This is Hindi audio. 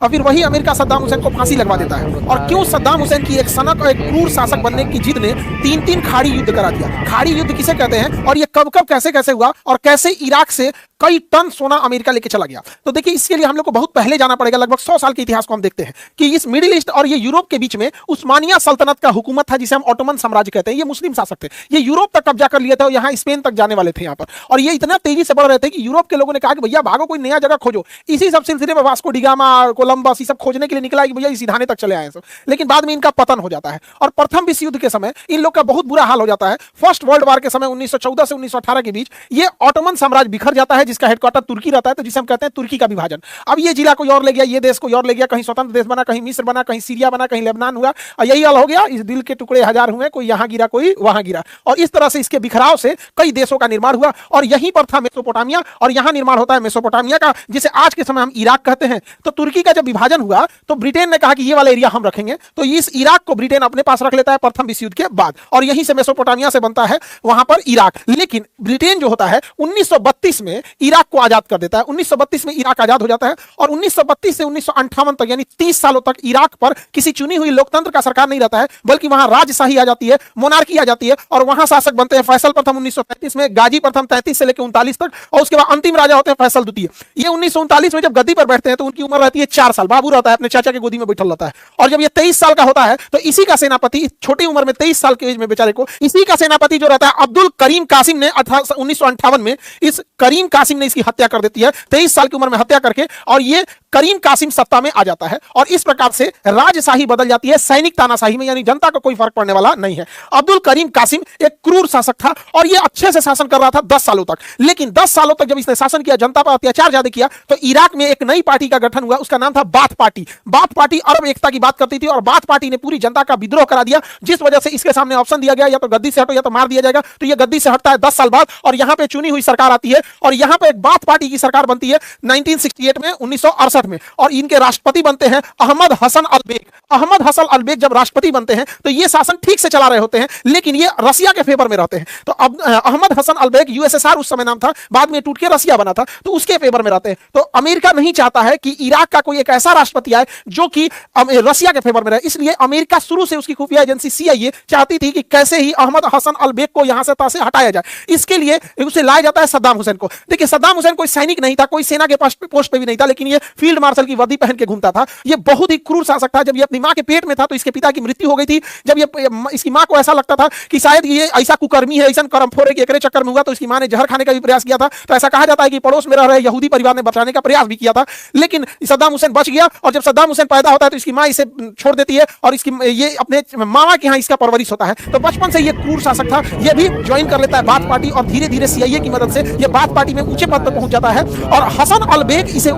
और फिर वही अमेरिका सद्दाम हुसैन को फांसी लगवा देता है। और क्यों सद्दाम हुसैन की एक सनक और एक क्रूर शासक बनने की जिद ने 3-3 खाड़ी युद्ध करा दिया। खाड़ी युद्ध किसे कहते हैं और ये कब कब कैसे कैसे हुआ और कैसे इराक से कई टन सोना अमेरिका लेके चला गया। तो देखिए इसके लिए हम लोग को बहुत पहले जाना पड़ेगा, लगभग 100 साल के इतिहास को हम देखते हैं कि इस मिडिल ईस्ट और ये यूरोप के बीच में उस्मानिया सल्तनत का हुकूमत था, जिसे हम ऑटोमन साम्राज्य कहते हैं। ये मुस्लिम शासक थे, ये यूरोप तक कब्जा कर लिया था और यहाँ स्पेन तक जाने वाले थे यहाँ पर। और ये इतना तेजी से बढ़ रहे थे कि यूरोप के लोगों ने कहा कि भैया भागो, कोई नया जगह खोजो। इसी सब सिलसिले में वास्को डिगामा, कोलंबस ये सब खोजने के लिए निकला कि भैया इसी धाने तक चले आए सब। लेकिन बाद में इनका पतन हो जाता है और प्रथम विश्व युद्ध के समय इन लोग का बहुत बुरा हाल हो जाता है। फर्स्ट वर्ल्ड वॉर के समय 1914 से 1918 के बीच ये ऑटोमन साम्राज्य बिखर जाता है, जिसका हेडक्वार्टर तुर्की रहता है, तो जिसे हम कहते हैं तुर्की का विभाजन। अब ये जिला कोई और ले गया, ये देश कोई और ले गया, कहीं स्वतंत्र देश बना, कहीं मिस्र बना, कहीं सीरिया बना, कहीं लेबनान हुआ, और यही हाल हो गया। इस दिल के टुकड़े हजार हुए, कोई यहां गिरा कोई वहां गिरा, और इस तरह से इसके बिखराव से कई देशों का निर्माण हुआ। और यहीं पर था मेसोपोटामिया, और यहां निर्माण होता है मेसोपोटामिया का, जिसे आज के समय हम इराक कहते हैं। तो तुर्की का जब विभाजन हुआ तो ब्रिटेन ने कहा कि ये वाला एरिया हम रखेंगे, तो इस इराक को ब्रिटेन अपने पास रख लेता है प्रथम विश्व युद्ध के बाद, और यहीं से मेसोपोटामिया से बनता है वहां पर इराक। लेकिन ब्रिटेन जो होता है 1932 में इराक को आजाद कर देता है। 1932 में इराक आजाद हो जाता है और 1932 से 1958 तक यानी 30 सालों तक इराक पर किसी चुनी हुई लोकतंत्र का सरकार नहीं रहता है, बल्कि वहां राजशाही आ जाती है, मोनार्की आ जाती है, और वहां शासक बनते हैं फैसल प्रथम 1935 में, गाजी प्रथम 33 से लेकर 39 तक, और उसके बाद अंतिम राजा होते हैं फैसल द्वितीय। ये 1939 में जब गद्दी पर बैठते हैं तो उनकी उम्र रहती है 4 साल। बाबू रहता है अपने चाचा के गोदी में बैठल रहता है, और जब ये 23 साल का होता है तो इसी का सेनापति, छोटी उम्र में 23 साल के एज में बेचारे को, इसी का सेनापति जो रहता है अब्दुल करीम कासिम ने 1958 में इस करीम कासिम ने इसकी हत्या कर देती है 23 साल की उम्र में हत्या करके, और ये करीम कासिम सत्ता में आ जाता है। और इस प्रकार से राजशाही बदल जाती है सैनिक तानाशाही में, यानी जनता को कोई फर्क पड़ने वाला नहीं है। अब्दुल करीम कासिम एक क्रूर शासक था और ये अच्छे से शासन कर रहा था 10 सालों तक। लेकिन 10 सालों तक जब इसने शासन किया, जनता पर अत्याचार ज्यादा किया, तो इराक में एक नई पार्टी का गठन हुआ, उसका नाम था बाथ पार्टी। बाथ पार्टी अरब एकता की बात करती थी और बाथ पार्टी ने पूरी जनता का विद्रोह करा दिया, जिस वजह से इसके सामने ऑप्शन दिया गया, या तो गद्दी से हटो या तो मार दिया जाएगा। तो ये गद्दी से हटता है 10 साल बाद, और यहां पे चुनी हुई सरकार आती है, और यहां पे एक बाथ पार्टी की सरकार बनती है 1968 में, 1968 में, और इनके राष्ट्रपति बनते हैं अहमद हसन अलबेग। अहमद हसन अलबेग जब राष्ट्रपति बनते हैं तो ये शासन ठीक से चला रहे होते हैं, लेकिन ये रसिया के फेवर में रहते हैं। तो अब अहमद हसन अलबेग, यूएसएसआर उस समय नाम था, बाद में टूट के रसिया बना था, तो उसके फेवर में रहते हैं। तो अमेरिका नहीं चाहता है कि इराक का कोई एक ऐसा राष्ट्रपति आए जो कि रसिया के फेवर में रहे, इसलिए अमेरिका शुरू से, उसकी खुफिया एजेंसी CIA चाहती थी कि कैसे ही अहमद हसन अलबेग को यहां से तासे हटाया जाए। इसके लिए उसे लाया जाता है सद्दाम हुसैन को। देखिए सद्दाम हुसैन कोई सैनिक नहीं था, कोई सेना के पोस्ट पे भी नहीं था, लेकिन ये फील्ड मार्शल की वर्दी पहन के घूमता था। ये बहुत ही क्रूर शासक था। जब ये अपनी मां के पेट में था तो इसके पिता की मृत्यु हो गई थी। जब ये इसकी मां को ऐसा लगता था कि शायद ये ऐसा कुकर्मी है, ऐसा करमफोर के चक्कर में हुआ, तो इसकी मां ने जहर खाने का भी प्रयास किया था। तो ऐसा कहा जाता है कि पड़ोस में रह रहे यहूदी परिवार ने बचाने का प्रयास भी किया था, लेकिन सद्दाम हुसैन बच गया। और जब सद्दाम हुसैन पैदा होता है तो इसकी मां इसे छोड़ देती है और इसकी ये अपने मामा के यहाँ इसका परवरिश होता है। तो बचपन से ये क्रूर शासक था। ये भी ज्वाइन कर लेता है बाथ पार्टी और धीरे धीरे CIA की मदद से ये बाथ पार्टी में ऊंचे पद पर पहुंच जाता है, और हसन अलबेग इसे